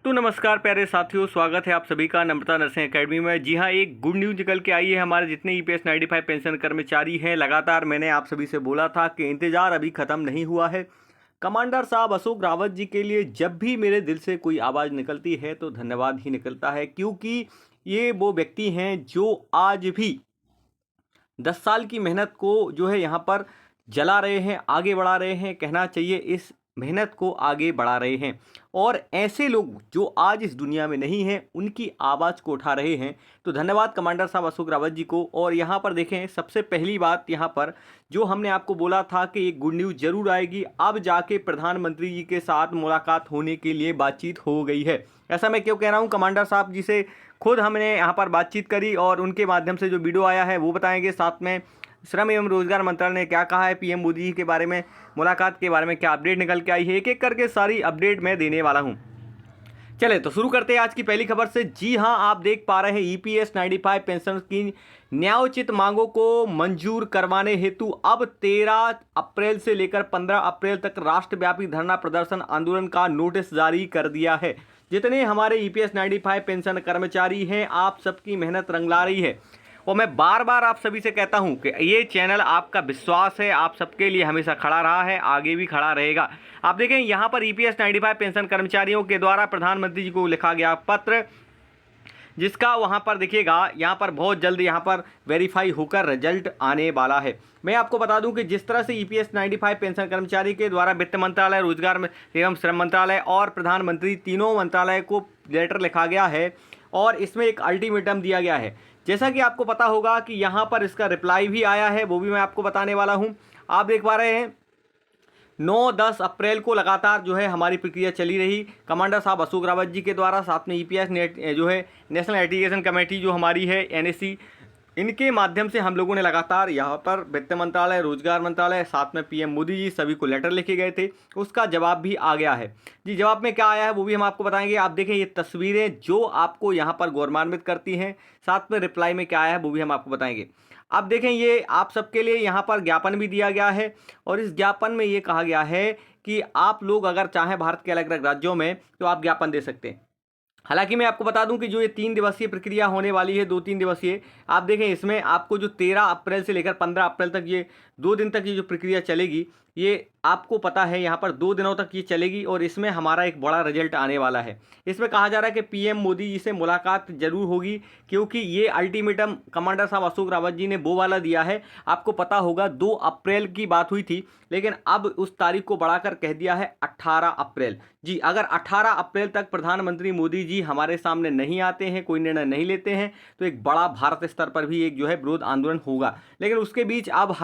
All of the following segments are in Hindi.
तो नमस्कार प्यारे साथियों, स्वागत है आप सभी का नम्रता नर्सिंग एकेडमी में। जी हाँ, एक गुड न्यूज़ निकल के आई है। हमारे जितने ईपीएस 95 पेंशन कर्मचारी हैं, लगातार मैंने आप सभी से बोला था कि इंतज़ार अभी ख़त्म नहीं हुआ है। कमांडर साहब अशोक रावत जी के लिए जब भी मेरे दिल से कोई आवाज़ निकलती है तो धन्यवाद ही निकलता है, क्योंकि ये वो व्यक्ति हैं जो आज भी 10 साल की मेहनत को जो है यहाँ पर जला रहे हैं, आगे बढ़ा रहे हैं, कहना चाहिए इस मेहनत को आगे बढ़ा रहे हैं। और ऐसे लोग जो आज इस दुनिया में नहीं हैं, उनकी आवाज़ को उठा रहे हैं। तो धन्यवाद कमांडर साहब अशोक रावत जी को। और यहाँ पर देखें, सबसे पहली बात यहाँ पर जो हमने आपको बोला था कि एक गुड न्यूज़ ज़रूर आएगी, अब जाके प्रधानमंत्री जी के साथ मुलाकात होने के लिए बातचीत हो गई है। ऐसा मैं क्यों कह रहा हूँ, कमांडर साहब जी से खुद हमने यहाँ पर बातचीत करी और उनके माध्यम से जो वीडियो आया है वो बताएंगे। साथ में श्रम एवं रोजगार मंत्रालय ने क्या कहा है, पीएम मोदी जी के बारे में, मुलाकात के बारे में क्या अपडेट निकल के आई है, एक एक करके सारी अपडेट मैं देने वाला हूं। चले तो शुरू करते हैं आज की पहली खबर से। जी हां, आप देख पा रहे हैं ईपीएस 95 पेंशन की न्यायोचित मांगों को मंजूर करवाने हेतु अब 13 अप्रैल से लेकर 15 अप्रैल तक राष्ट्रव्यापी धरना प्रदर्शन आंदोलन का नोटिस जारी कर दिया है। जितने हमारे ईपीएस 95 पेंशन कर्मचारी हैं, आप सबकी मेहनत रंग ला रही है। और मैं बार बार आप सभी से कहता हूं कि ये चैनल आपका विश्वास है, आप सबके लिए हमेशा खड़ा रहा है, आगे भी खड़ा रहेगा। आप देखें यहाँ पर ईपीएस 95 पेंशन कर्मचारियों के द्वारा प्रधानमंत्री जी को लिखा गया पत्र, जिसका वहाँ पर देखिएगा, यहाँ पर बहुत जल्द यहाँ पर वेरीफाई होकर रिजल्ट आने वाला है। मैं आपको बता दूं कि जिस तरह से ईपीएस 95 पेंशन कर्मचारी के द्वारा वित्त मंत्रालय, रोजगार एवं श्रम मंत्रालय और प्रधानमंत्री तीनों मंत्रालय को लेटर लिखा गया है और इसमें एक अल्टीमेटम दिया गया है। जैसा कि आपको पता होगा कि यहाँ पर इसका रिप्लाई भी आया है, वो भी मैं आपको बताने वाला हूँ। आप देख पा रहे हैं 9-10 अप्रैल को लगातार जो है हमारी प्रक्रिया चली रही कमांडर साहब अशोक रावत जी के द्वारा। साथ में ईपीएस जो है नेशनल एजुकेशन कमेटी जो हमारी है, एनएससी, इनके माध्यम से हम लोगों ने लगातार यहाँ पर वित्त मंत्रालय, रोजगार मंत्रालय, साथ में पीएम मोदी जी सभी को लेटर लिखे गए थे। उसका जवाब भी आ गया है। जी, जवाब में क्या आया है वो भी हम आपको बताएंगे। आप देखें ये तस्वीरें जो आपको यहाँ पर गौरवान्वित करती हैं, साथ में रिप्लाई में क्या आया है वो भी हम आपको बताएंगे। अब देखें, ये आप सबके लिए यहाँ पर ज्ञापन भी दिया गया है और इस ज्ञापन में ये कहा गया है कि आप लोग अगर चाहें भारत के अलग अलग राज्यों में तो आप ज्ञापन दे सकते हैं। हालांकि मैं आपको बता दूं कि जो ये 3 दिवसीय प्रक्रिया होने वाली है, 2-3 दिवसीय, आप देखें इसमें आपको जो 13 अप्रैल से लेकर 15 अप्रैल तक ये 2 दिन तक ये जो प्रक्रिया चलेगी, ये आपको पता है यहाँ पर 2 दिनों तक ये चलेगी और इसमें हमारा एक बड़ा रिजल्ट आने वाला है। इसमें कहा जा रहा है कि पीएम मोदी जी से मुलाकात जरूर होगी, क्योंकि ये अल्टीमेटम कमांडर साहब अशोक रावत जी ने वो वाला दिया है। आपको पता होगा 2 अप्रैल की बात हुई थी, लेकिन अब उस तारीख को बढ़ाकर कह दिया है 18 अप्रैल। जी, अगर 18 अप्रैल तक प्रधानमंत्री मोदी जी हमारे सामने नहीं आते हैं, कोई निर्णय नहीं लेते हैं, तो एक बड़ा भारत स्तर पर भी एक जो है विरोध आंदोलन होगा। लेकिन उसके बीच अब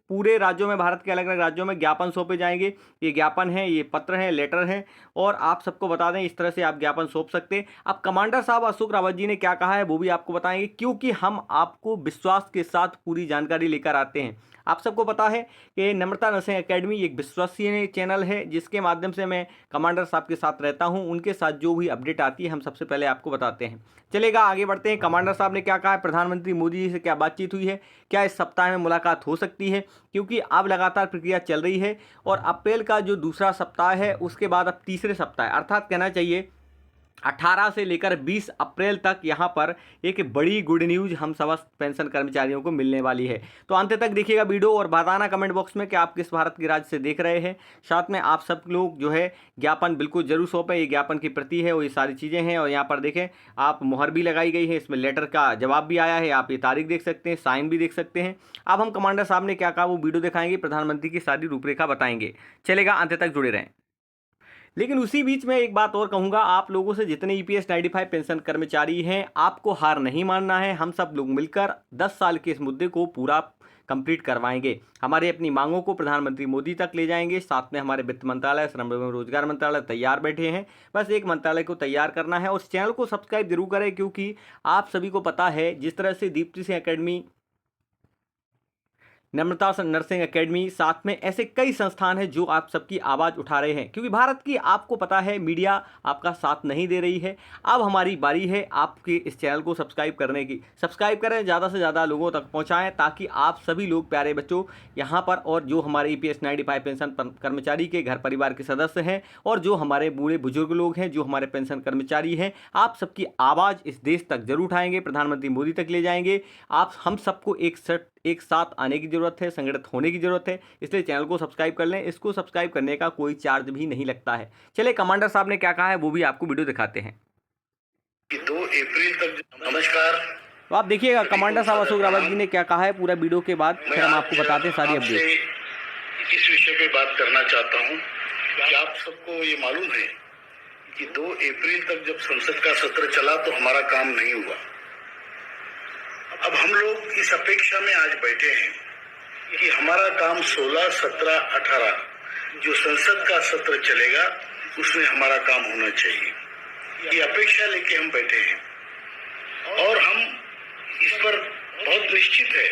पूरे राज्यों में, भारत के अलग अलग राज्यों में ज्ञापन सौंपे जाएंगे। ये ज्ञापन है, ये पत्र है, लेटर है, और आप सबको बता दें इस तरह से आप ज्ञापन सौंप सकते हैं। अब कमांडर साहब अशोक रावत जी ने क्या कहा है वो भी आपको बताएंगे, क्योंकि हम आपको विश्वास के साथ पूरी जानकारी लेकर आते हैं। आप सबको पता है कि नम्रता नर्सिंग एकेडमी एक विश्वसनीय चैनल है, जिसके माध्यम से मैं कमांडर साहब के साथ रहता हूं। उनके साथ जो भी अपडेट आती है हम सबसे पहले आपको बताते हैं। चलेगा, आगे बढ़ते हैं। कमांडर साहब ने क्या कहा है, प्रधानमंत्री मोदी जी से क्या बातचीत हुई है, क्या इस सप्ताह में मुलाकात हो सकती है, क्योंकि अब लगातार प्रक्रिया चल रही है और अप्रैल का जो दूसरा सप्ताह है उसके बाद अब तीसरे सप्ताह है, अर्थात कहना चाहिए 18 से लेकर 20 अप्रैल तक यहाँ पर एक बड़ी गुड न्यूज़ हम समस्त पेंशन कर्मचारियों को मिलने वाली है। तो अंत तक देखिएगा वीडियो और बताना कमेंट बॉक्स में कि आप किस भारत के राज्य से देख रहे हैं। साथ में आप सब लोग जो है ज्ञापन बिल्कुल जरूर सौंपें। ये ज्ञापन की प्रति है और ये सारी चीज़ें हैं, और यहाँ पर देखें आप मुहर भी लगाई गई है, इसमें लेटर का जवाब भी आया है, आप ये तारीख देख सकते हैं, साइन भी देख सकते हैं। अब हम कमांडर साहब ने क्या कहा वो वीडियो दिखाएंगे, प्रधानमंत्री की सारी रूपरेखा बताएंगे। चलेगा, अंत तक जुड़े रहें। लेकिन उसी बीच में एक बात और कहूँगा, आप लोगों से, जितने ईपीएस 95 पेंशन कर्मचारी हैं, आपको हार नहीं मानना है। हम सब लोग मिलकर 10 साल के इस मुद्दे को पूरा कंप्लीट करवाएंगे। हमारे अपनी मांगों को प्रधानमंत्री मोदी तक ले जाएंगे। साथ में हमारे वित्त मंत्रालय, श्रम एवं रोजगार मंत्रालय तैयार बैठे हैं। बस एक मंत्रालय को तैयार करना है। और इस चैनल को सब्सक्राइब जरूर करें, क्योंकि आप सभी को पता है जिस तरह से दीप्ति सिंह एकेडमी नम्रता नर्सिंग एकेडमी, साथ में ऐसे कई संस्थान हैं जो आप सबकी आवाज़ उठा रहे हैं, क्योंकि भारत की आपको पता है मीडिया आपका साथ नहीं दे रही है। अब हमारी बारी है आपके इस चैनल को सब्सक्राइब करने की। सब्सक्राइब करें, ज़्यादा से ज़्यादा लोगों तक पहुँचाएँ, ताकि आप सभी लोग प्यारे बच्चों यहाँ पर, और जो हमारे EPS 95 पेंशन कर्मचारी के घर परिवार के सदस्य हैं, और जो हमारे बूढ़े बुजुर्ग लोग हैं, जो हमारे पेंशन कर्मचारी हैं, आप सबकी आवाज़ इस देश तक जरूर उठाएंगे, प्रधानमंत्री मोदी तक ले जाएंगे। आप हम सबको एक साथ आने की ज़रूरत है, संगठित होने की ज़रूरत है। इसलिए चैनल को सब्सक्राइब कर लें। इसको सब्सक्राइब करने का कोई चार्ज भी नहीं लगता है। चलिए, कमांडर साहब ने क्या कहा है वो भी आपको वीडियो दिखाते हैं। 2 अप्रैल तक। नमस्कार। तो आप देखिएगा कमांडर साहब अशोक रावत जी ने क्या कहा है पूरा वीडियो के बाद, फिर हम आपको बताते हैं सारी अपडेट। इस विषय पे बात करना चाहता हूँ कि आप सबको ये मालूम है कि 2 अप्रैल तक जब संसद का सत्र चला तो हमारा काम नहीं हुआ। अब हम लोग इस अपेक्षा में आज बैठे हैं कि हमारा काम 16, 17, 18 जो संसद का सत्र चलेगा उसमें हमारा काम होना चाहिए। ये अपेक्षा लेके हम बैठे हैं और हम इस पर बहुत निश्चित है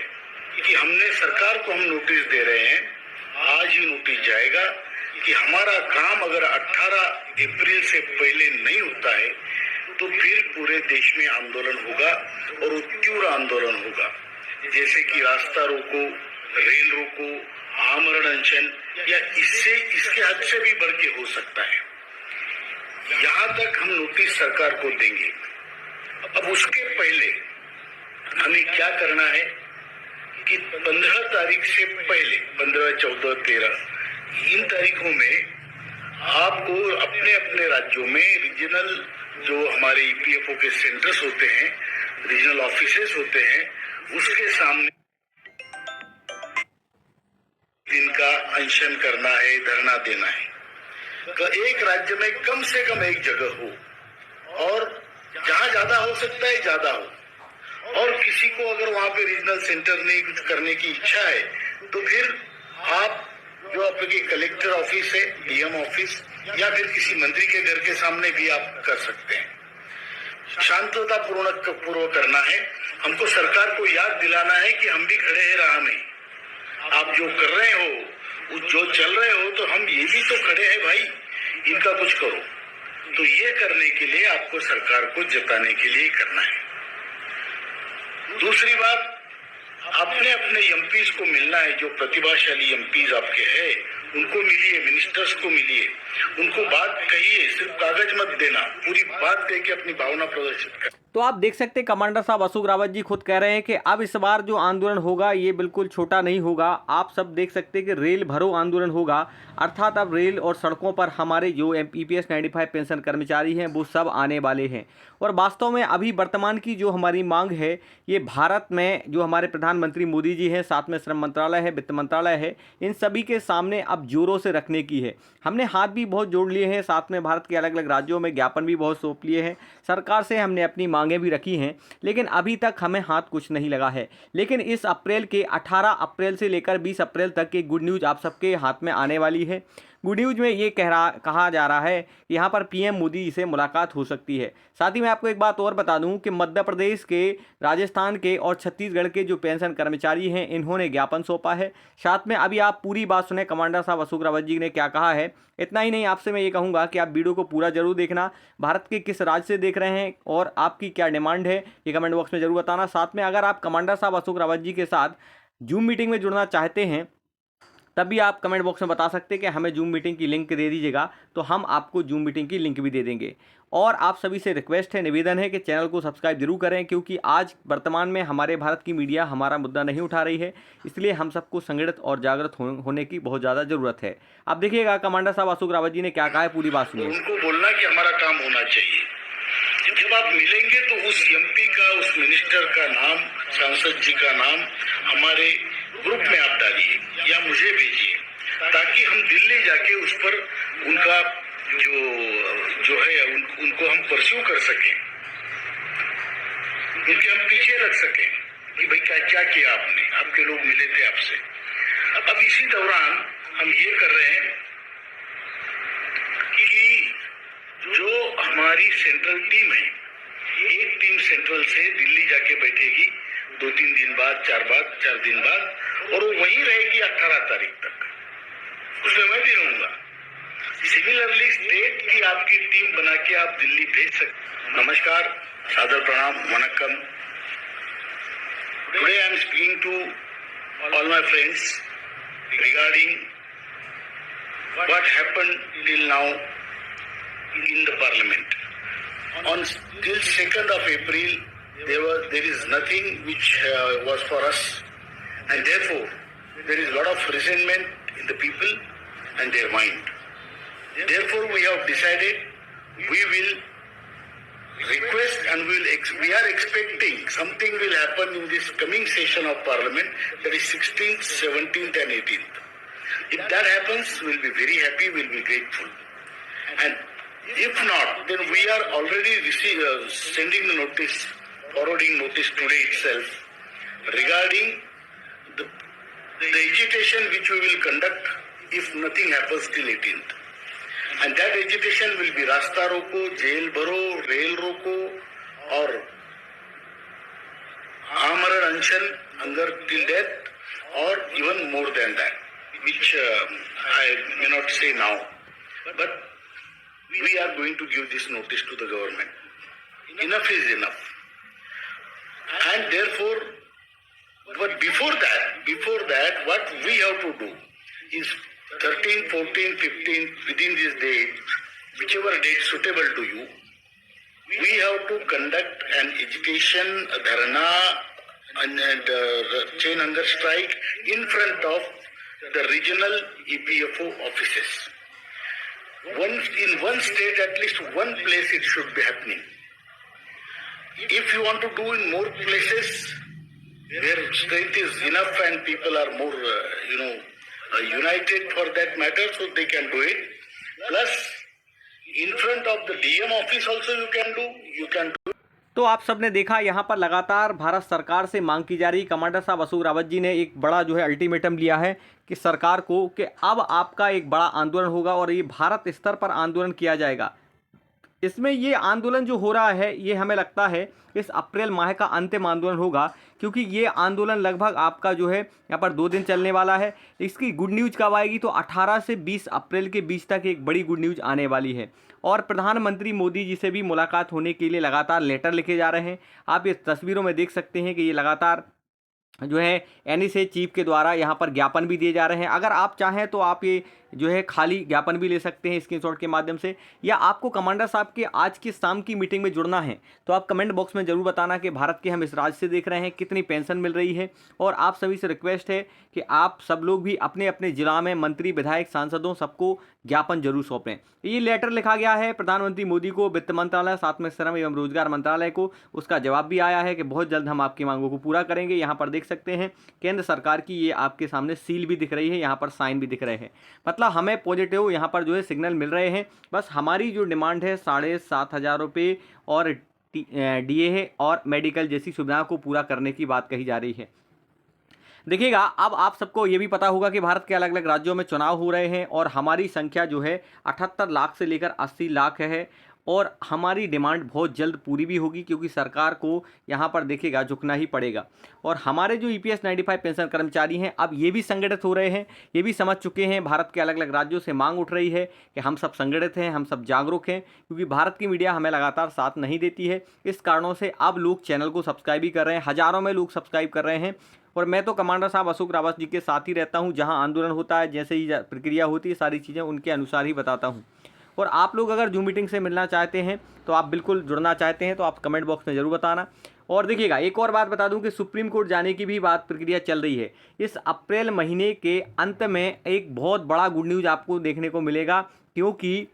कि हमने सरकार को हम नोटिस दे रहे हैं, आज ही नोटिस जाएगा कि हमारा काम अगर 18 अप्रैल से पहले नहीं होता है तो फिर पूरे देश में आंदोलन होगा और तीव्र आंदोलन होगा, जैसे कि रास्ता रोको, रेल रोको, आमरण अनशन, या इसके हद से भी बढ़ के हो सकता है। यहाँ तक हम नोटिस सरकार को देंगे। अब उसके पहले हमें क्या करना है कि 15 तारीख से पहले, 15, 14, 13 इन तारीखों में आपको अपने अपने राज्यों में रीजनल जो हमारे EPFO के सेंटर्स होते हैं, रीजनल ऑफिसेस होते हैं, उसके सामने इनका अनशन करना है, धरना देना है। तो एक राज्य में कम से कम एक जगह हो, और जहां ज्यादा हो सकता है ज्यादा हो, और किसी को अगर वहां पे रीजनल सेंटर नहीं कुछ करने की इच्छा है तो फिर आप जो आपके कलेक्टर ऑफिस है, DM ऑफिस, या फिर किसी मंत्री के घर के सामने भी आप कर सकते हैं। शांतता पूर्वक करना है। हमको सरकार को याद दिलाना है कि हम भी खड़े हैं राह में। आप जो कर रहे हो, जो चल रहे हो, तो हम ये भी तो खड़े हैं भाई, इनका कुछ करो। तो ये करने के लिए आपको सरकार को जताने के लिए करना है। दूसरी बात, अपने अपने MPs को मिलना है, जो प्रतिभाशाली MPs आपके हैं उनको मिलिए, मिनिस्टर्स को मिलिए, उनको बात कहिए, सिर्फ कागज मत देना, पूरी बात कह के अपनी भावना प्रदर्शित कर। तो आप देख सकते हैं कमांडर साहब अशोक रावत जी खुद कह रहे हैं कि अब इस बार जो आंदोलन होगा ये बिल्कुल छोटा नहीं होगा। आप सब देख सकते हैं कि रेल भरो आंदोलन होगा, अर्थात अब रेल और सड़कों पर हमारे जो EPS 95 पेंशन कर्मचारी हैं वो सब आने वाले हैं। और वास्तव में अभी वर्तमान की जो हमारी मांग है, ये भारत में जो हमारे प्रधानमंत्री मोदी जी हैं, साथ में श्रम मंत्रालय है, वित्त मंत्रालय है, इन सभी के सामने अब जोरों से रखने की है। हमने हाथ भी बहुत जोड़ लिए हैं, साथ में भारत के अलग अलग राज्यों में ज्ञापन भी बहुत सौंप लिए हैं, सरकार से हमने अपनी मांगें भी रखी हैं, लेकिन अभी तक हमें हाथ कुछ नहीं लगा है। लेकिन इस अप्रैल के 18 अप्रैल से लेकर 20 अप्रैल तक की गुड न्यूज़ आप सबके हाथ में आने वाली है। गुड न्यूज़ में ये कहा जा रहा है कि यहाँ पर PM मोदी से मुलाकात हो सकती है। साथ ही मैं आपको एक बात और बता दूं कि मध्य प्रदेश के, राजस्थान के और छत्तीसगढ़ के जो पेंशन कर्मचारी हैं, इन्होंने ज्ञापन सौंपा है। साथ में अभी आप पूरी बात सुने कमांडर साहब अशोक रावत जी ने क्या कहा है। इतना ही नहीं, आपसे मैं ये कहूँगा कि आप वीडियो को पूरा जरूर देखना। भारत के किस राज्य से देख रहे हैं और आपकी क्या डिमांड है, ये कमेंट बॉक्स में जरूर बताना। साथ में अगर आप कमांडर साहब अशोक रावत जी के साथ जूम मीटिंग में जुड़ना चाहते हैं, तब भी आप कमेंट बॉक्स में बता सकते हैं कि हमें जूम मीटिंग की लिंक दे दीजिएगा, तो हम आपको जूम मीटिंग की लिंक भी दे देंगे। और आप सभी से रिक्वेस्ट है, निवेदन है कि चैनल को सब्सक्राइब जरूर करें, क्योंकि आज वर्तमान में हमारे भारत की मीडिया हमारा मुद्दा नहीं उठा रही है, इसलिए हम सबको संगठित और जागृत होने की बहुत ज़्यादा ज़रूरत है। आप देखिएगा कमांडर साहब अशोक रावत जी ने क्या कहा है, पूरी बात सुनिए। उनको बोलना कि हमारा काम होना चाहिए। जब आप मिलेंगे तो उस MP का, उस मिनिस्टर का नाम, सांसद जी का नाम हमारे ग्रुप में आप डालिए या मुझे भेजिए, ताकि हम दिल्ली जाके उस पर उनका जो है उनको हम परस्यू कर सकें, उनके हम पीछे लग सकें कि भाई क्या किया आपने, आपके लोग मिले थे आपसे। अब इसी दौरान हम ये कर रहे हैं कि जो हमारी सेंट्रल टीम है, एक टीम सेंट्रल से दिल्ली जाके बैठेगी, 2-3 दिन बाद, 4 दिन बाद, और वो वहीं रहेगी 18 तारीख तक। उसमें मैं भी रहूंगा। सिमिलरली स्टेट की आपकी टीम बना के आप दिल्ली भेज सकते। नमस्कार, सादर प्रणाम, वनक्कम। Today I am speaking to all my friends regarding what happened till now in the parliament. On till 2nd of April, there is nothing which was for us, and therefore there is a lot of resentment in the people and their mind. Therefore, we have decided we will request and we are expecting something will happen in this coming session of parliament, that is 16th, 17th and 18th. If that happens, we'll be very happy, we'll be grateful. And if not, then we are already sending the notice, forwarding notice today itself regarding the agitation which we will conduct if nothing happens till 18th. And that agitation will be रास्ता रोको, जेल भरो, रेल रोको और आमरण अनशन, hunger till death, or even more than that, which I may not say now. But we are going to give this notice to the government. Enough is enough. And therefore, but before that, what we have to do is 13, 14, 15, within this date, whichever date suitable to you, we have to conduct an agitation, a dharna, and chain hunger strike in front of the regional EPFO offices. In one state, at least one place it should be happening. If you want to do in more places where strength is enough and people are more, united for that matter, so they can do it. Plus, in front of the DM office also you can do. तो आप सबने देखा यहाँ पर लगातार भारत सरकार से मांग की जा रही। कमांडर साहब अशोक रावत जी ने एक बड़ा जो है अल्टीमेटम लिया है कि सरकार को कि अब आपका एक बड़ा आंदोलन होगा और ये भारत स्तर पर आंदोलन किया जाएगा। इसमें ये आंदोलन जो हो रहा है ये हमें लगता है इस अप्रैल माह का अंतिम आंदोलन होगा, क्योंकि ये आंदोलन लगभग आपका जो है यहाँ पर 2 दिन चलने वाला है। इसकी गुड न्यूज़ कब आएगी तो 18 से 20 अप्रैल के बीच तक एक बड़ी गुड न्यूज़ आने वाली है। और प्रधानमंत्री मोदी जी से भी मुलाकात होने के लिए लगातार लेटर लिखे जा रहे हैं। आप इस तस्वीरों में देख सकते हैं कि ये लगातार जो है NSA चीफ के द्वारा यहाँ पर ज्ञापन भी दिए जा रहे हैं। अगर आप चाहें तो आप ये जो है खाली ज्ञापन भी ले सकते हैं स्क्रीनशॉट के माध्यम से, या आपको कमांडर साहब के आज की शाम की मीटिंग में जुड़ना है तो आप कमेंट बॉक्स में ज़रूर बताना कि भारत के हम इस राज्य से देख रहे हैं, कितनी पेंशन मिल रही है। और आप सभी से रिक्वेस्ट है कि आप सब लोग भी अपने अपने जिला में मंत्री, विधायक, सांसदों सबको ज्ञापन जरूर सौंपें। ये लेटर लिखा गया है प्रधानमंत्री मोदी को, वित्त मंत्रालय, साथ में श्रम एवं रोजगार मंत्रालय को। उसका जवाब भी आया है कि बहुत जल्द हम आपकी मांगों को पूरा करेंगे। यहाँ पर देख सकते हैं केंद्र सरकार की ये आपके सामने सील भी दिख रही है, यहाँ पर साइन भी दिख रहे हैं। मतलब हमें पॉजिटिव यहाँ पर जो है सिग्नल मिल रहे हैं। बस हमारी जो डिमांड है 7,500 रुपये और DA और मेडिकल जैसी सुविधाओं को पूरा करने की बात कही जा रही है। देखिएगा, अब आप सबको ये भी पता होगा कि भारत के अलग अलग राज्यों में चुनाव हो रहे हैं और हमारी संख्या जो है 78 लाख से लेकर 80 लाख है और हमारी डिमांड बहुत जल्द पूरी भी होगी, क्योंकि सरकार को यहाँ पर देखिएगा झुकना ही पड़ेगा। और हमारे जो EPS 95 पेंशन कर्मचारी हैं अब ये भी संगठित हो रहे हैं, ये भी समझ चुके हैं। भारत के अलग अलग राज्यों से मांग उठ रही है कि हम सब संगठित हैं, हम सब जागरूक हैं, क्योंकि भारत की मीडिया हमें लगातार साथ नहीं देती है। इस कारणों से अब लोग चैनल को सब्सक्राइब भी कर रहे हैं, हज़ारों में लोग सब्सक्राइब कर रहे हैं। और मैं तो कमांडर साहब अशोक रावत जी के साथ ही रहता हूँ, जहाँ आंदोलन होता है, जैसे ही प्रक्रिया होती है, सारी चीज़ें उनके अनुसार ही बताता हूँ। और आप लोग अगर जूम मीटिंग से मिलना चाहते हैं तो आप बिल्कुल जुड़ना चाहते हैं तो आप कमेंट बॉक्स में ज़रूर बताना। और देखिएगा, एक और बात बता दूं कि सुप्रीम कोर्ट जाने की भी बात प्रक्रिया चल रही है। इस अप्रैल महीने के अंत में एक बहुत बड़ा गुड न्यूज़ आपको देखने को मिलेगा, क्योंकि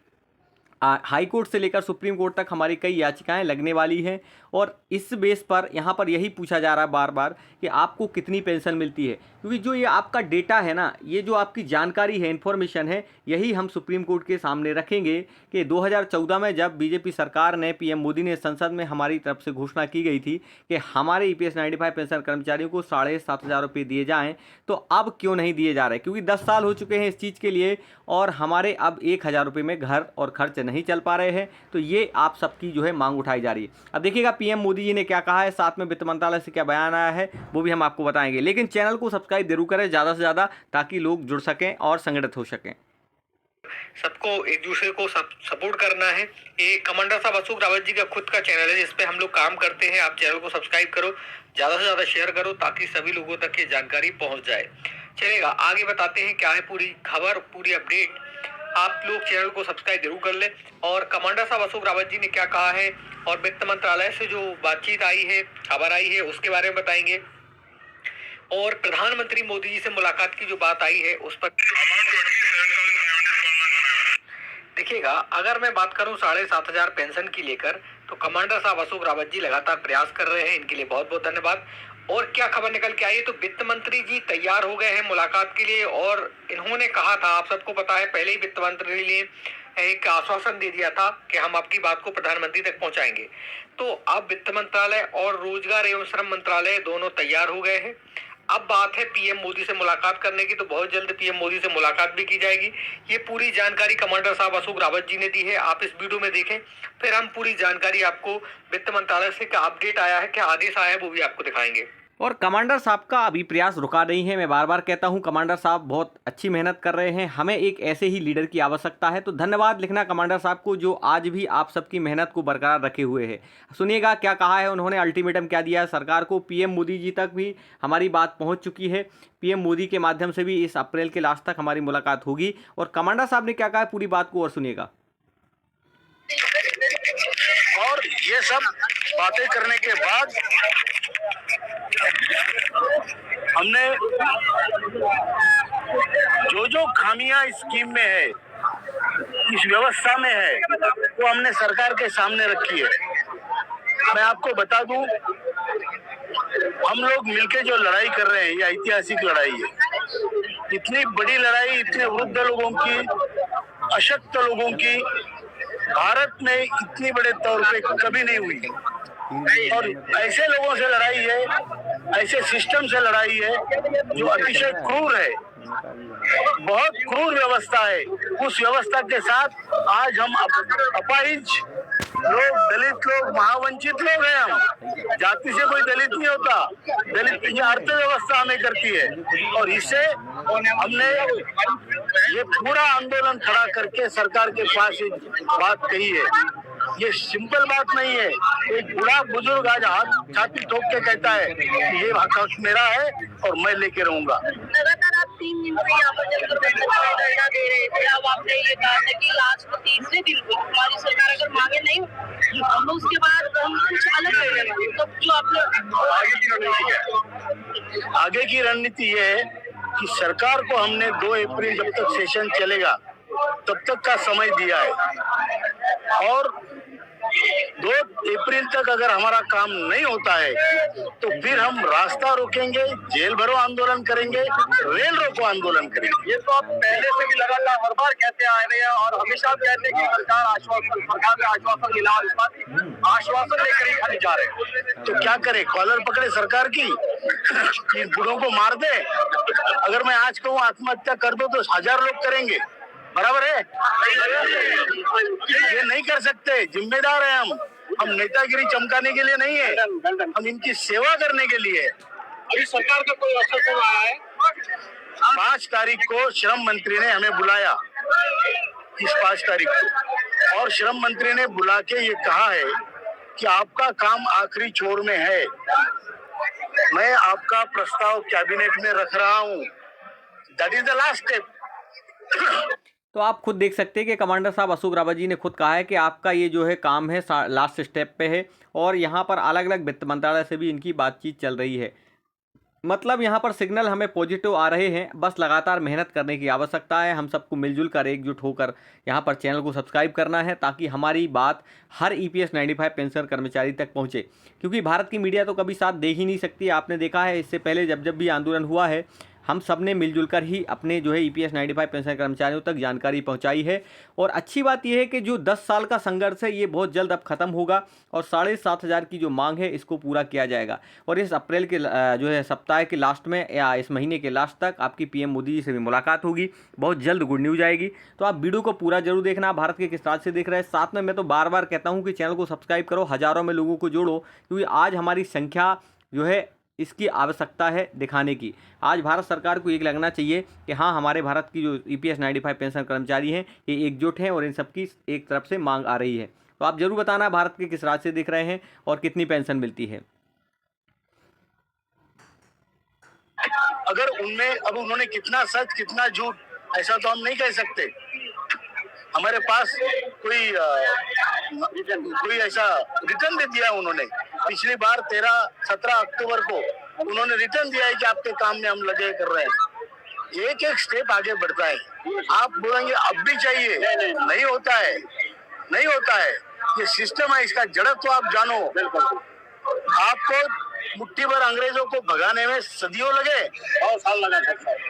हाई कोर्ट से लेकर सुप्रीम कोर्ट तक हमारी कई याचिकाएं लगने वाली हैं और इस बेस पर यहाँ पर यही पूछा जा रहा है बार बार कि आपको कितनी पेंशन मिलती है, क्योंकि जो ये आपका डेटा है ना, ये जो आपकी जानकारी है, इन्फॉर्मेशन है, यही हम सुप्रीम कोर्ट के सामने रखेंगे कि 2014 में जब बीजेपी सरकार ने, PM मोदी ने संसद में हमारी तरफ से घोषणा की गई थी कि हमारे EPS 95 पेंशन कर्मचारियों को 7,500 रुपये दिए जाएँ, तो अब क्यों नहीं दिए जा रहे, क्योंकि 10 साल हो चुके हैं इस चीज़ के लिए और हमारे अब 1,000 रुपये में घर और खर्च नहीं चल पा रहे हैं, तो ये आप सबकी जो है मांग उठाई जा रही है। अब देखिएगा पीएम मोदी जी ने क्या कहा है, साथ में वित्त मंत्रालय से क्या बयान आया है वो भी हम आपको बताएंगे। लेकिन चैनल को सब्सक्राइब जरूर करें ज़्यादा से ज़्यादा, ताकि लोग जुड़ सकें और संगठित हो सकें। सबको एक दूसरे को सपोर्ट करना है। ये कमांडर साहब अशोक रावत जी का खुद का चैनल है जिस पे हम लोग काम करते हैं। आप चैनल को सब्सक्राइब करो, ज्यादा से ज्यादा शेयर करो, ताकि सभी लोगों तक ये जानकारी पहुंच जाए। चलेगा, आगे बताते हैं क्या है पूरी खबर, पूरी अपडेट। आप लोग चैनल को सब्सक्राइब जरूर कर ले। और कमांडर साहब अशोक रावत जी ने क्या कहा है और वित्त मंत्रालय से जो बातचीत आई है, खबर आई है, उसके बारे में बताएंगे। और प्रधानमंत्री मोदी जी से मुलाकात की जो बात आई है उस पर देखिएगा। अगर मैं बात करूं 7,500 पेंशन की लेकर, तो कमांडर साहब अशोक रावत जी लगातार प्रयास कर रहे हैं, इनके लिए बहुत बहुत धन्यवाद। और क्या खबर निकल के आई है, तो वित्त मंत्री जी तैयार हो गए हैं मुलाकात के लिए। और इन्होंने कहा था, आप सबको पता है, पहले ही वित्त मंत्री ने एक आश्वासन दे दिया था कि हम आपकी बात को प्रधानमंत्री तक पहुंचाएंगे। तो अब वित्त मंत्रालय और रोजगार एवं श्रम मंत्रालय दोनों तैयार हो गए हैं। अब बात है पीएम मोदी से मुलाकात करने की, तो बहुत जल्द पीएम मोदी से मुलाकात भी की जाएगी। ये पूरी जानकारी कमांडर साहब अशोक रावत जी ने दी है, आप इस वीडियो में देखें। फिर हम पूरी जानकारी आपको वित्त मंत्रालय से क्या अपडेट आया है, क्या आदेश आया है, वो भी आपको दिखाएंगे। और कमांडर साहब का अभी प्रयास रुका नहीं है। मैं बार बार कहता हूं, कमांडर साहब बहुत अच्छी मेहनत कर रहे हैं, हमें एक ऐसे ही लीडर की आवश्यकता है। तो धन्यवाद लिखना कमांडर साहब को, जो आज भी आप सबकी मेहनत को बरकरार रखे हुए हैं। सुनिएगा क्या कहा है उन्होंने, अल्टीमेटम क्या दिया है सरकार को। पीएम मोदी जी तक भी हमारी बात पहुंच चुकी है, पीएम मोदी के माध्यम से भी इस अप्रैल के लास्ट तक हमारी मुलाकात होगी। और कमांडर साहब ने क्या कहा है, पूरी बात को और सुनिएगा। और ये सब बातें करने के बाद हमने जो खामियां इस स्कीम में है, इस व्यवस्था में है, वो हमने सरकार के सामने रखी है। मैं आपको बता दूं, हम लोग मिलके जो लड़ाई कर रहे हैं ये ऐतिहासिक लड़ाई है। इतनी बड़ी लड़ाई, इतने वृद्ध लोगों की, अशक्त लोगों की भारत में इतनी बड़े तौर पे कभी नहीं हुई। और ऐसे लोगों से लड़ाई है, ऐसे सिस्टम से लड़ाई है जो अतिशय क्रूर है, बहुत क्रूर व्यवस्था है। उस व्यवस्था के साथ आज हम अपाहिज लोग, दलित लोग, महावंचित लोग हैं। हम जाति से कोई दलित नहीं होता, दलित की अर्थव्यवस्था हमें करती है। और इससे हमने ये पूरा आंदोलन खड़ा करके सरकार के पास एक बात कही है। ये सिंपल बात नहीं है। एक बूढ़ा बुजुर्ग आज हाथ छाती ठोक के कहता है कि ये हक मेरा है और मैं लेके रहूंगा। लगातार आप 3 दिन से यहाँ पर जब धरना दे रहे थे, अब आपने ये कहा था कि लास्ट में तीसरे दिन को हमारी सरकार अगर मांगे नहीं तो उसके बाद हम कुछ अलग करेंगे। तो जो आपने आगे की रणनीति ये है कि सरकार को हमने 2 अप्रैल जब तक सेशन चलेगा तब तक का समय दिया है। और 2 अप्रैल तक अगर हमारा काम नहीं होता है तो फिर हम रास्ता रोकेंगे, जेल भरो आंदोलन करेंगे, रेल रोको आंदोलन करेंगे। ये तो आप पहले से भी लगातार हर बार कहते आ रहे हैं और हमेशा कहते हैं कि सरकार ने आश्वासन मिला, आश्वासन लेकर ही खाली जा रहे हैं। तो क्या करे, कॉलर पकड़े सरकार की कि बूढ़ों को मार दे? अगर मैं आज कहूँ आत्महत्या कर दो तो 1000 लोग करेंगे, बराबर है? ये नहीं कर सकते, जिम्मेदार है हम नेतागिरी चमकाने के लिए नहीं है, हम इनकी सेवा करने के लिए है। अभी सरकार का कोई असर नहीं आ रहा है। 5 तारीख को श्रम मंत्री ने हमें बुलाया, इस 5 तारीख को, और श्रम मंत्री ने बुला के ये कहा है कि आपका काम आखिरी छोर में है, मैं आपका प्रस्ताव कैबिनेट में रख रहा हूँ, that is the last step. तो आप खुद देख सकते हैं कि कमांडर साहब अशोक रावत जी ने खुद कहा है कि आपका ये जो है काम है लास्ट स्टेप पे है। और यहाँ पर अलग अलग वित्त मंत्रालय से भी इनकी बातचीत चल रही है। मतलब यहाँ पर सिग्नल हमें पॉजिटिव आ रहे हैं, बस लगातार मेहनत करने की आवश्यकता है। हम सबको मिलजुल कर एकजुट होकर यहाँ पर चैनल को सब्सक्राइब करना है, ताकि हमारी बात हर EPS 95 पेंशन कर्मचारी तक पहुँचे। क्योंकि भारत की मीडिया तो कभी साथ दे ही नहीं सकती। आपने देखा है इससे पहले जब जब भी आंदोलन हुआ है, हम सब ने मिलजुल कर ही अपने जो है EPS 95 पेंशन कर्मचारियों तक जानकारी पहुंचाई है। और अच्छी बात यह है कि जो 10 साल का संघर्ष है ये बहुत जल्द अब खत्म होगा और 7,500 की जो मांग है इसको पूरा किया जाएगा। और इस अप्रैल के जो है सप्ताह के लास्ट में या इस महीने के लास्ट तक आपकी PM मोदी जी से भी मुलाकात होगी। बहुत जल्द गुड न्यूज आएगी। तो आप वीडियो को पूरा जरूर देखना। भारत के किस राज्य से देख रहे हैं, साथ में मैं तो बार बार कहता हूँ कि चैनल को सब्सक्राइब करो, हज़ारों में लोगों को जोड़ो, क्योंकि आज हमारी संख्या जो है इसकी आवश्यकता है दिखाने की। आज भारत सरकार को ये लगना चाहिए कि हाँ, हमारे भारत की जो EPS 95 पेंशन कर्मचारी हैं ये एकजुट हैं और इन सबकी एक तरफ से मांग आ रही है। तो आप जरूर बताना भारत के किस राज्य से देख रहे हैं और कितनी पेंशन मिलती है। अगर उनमें अब उन्होंने कितना सच कितना झूठ ऐसा तो हम नहीं कह सकते। हमारे पास कोई ऐसा रिटर्न दे दिया उन्होंने। पिछली बार 17 अक्टूबर को उन्होंने रिटर्न दिया है कि आपके काम में हम लगे कर रहे हैं। एक एक स्टेप आगे बढ़ता है। आप बोलेंगे अब भी चाहिए, नहीं होता है, नहीं होता है। ये सिस्टम है, इसका जड़ तो आप जानो। आपको मुट्ठी भर अंग्रेजों को भगाने में सदियों लगे, 100 साल लगा सकता है।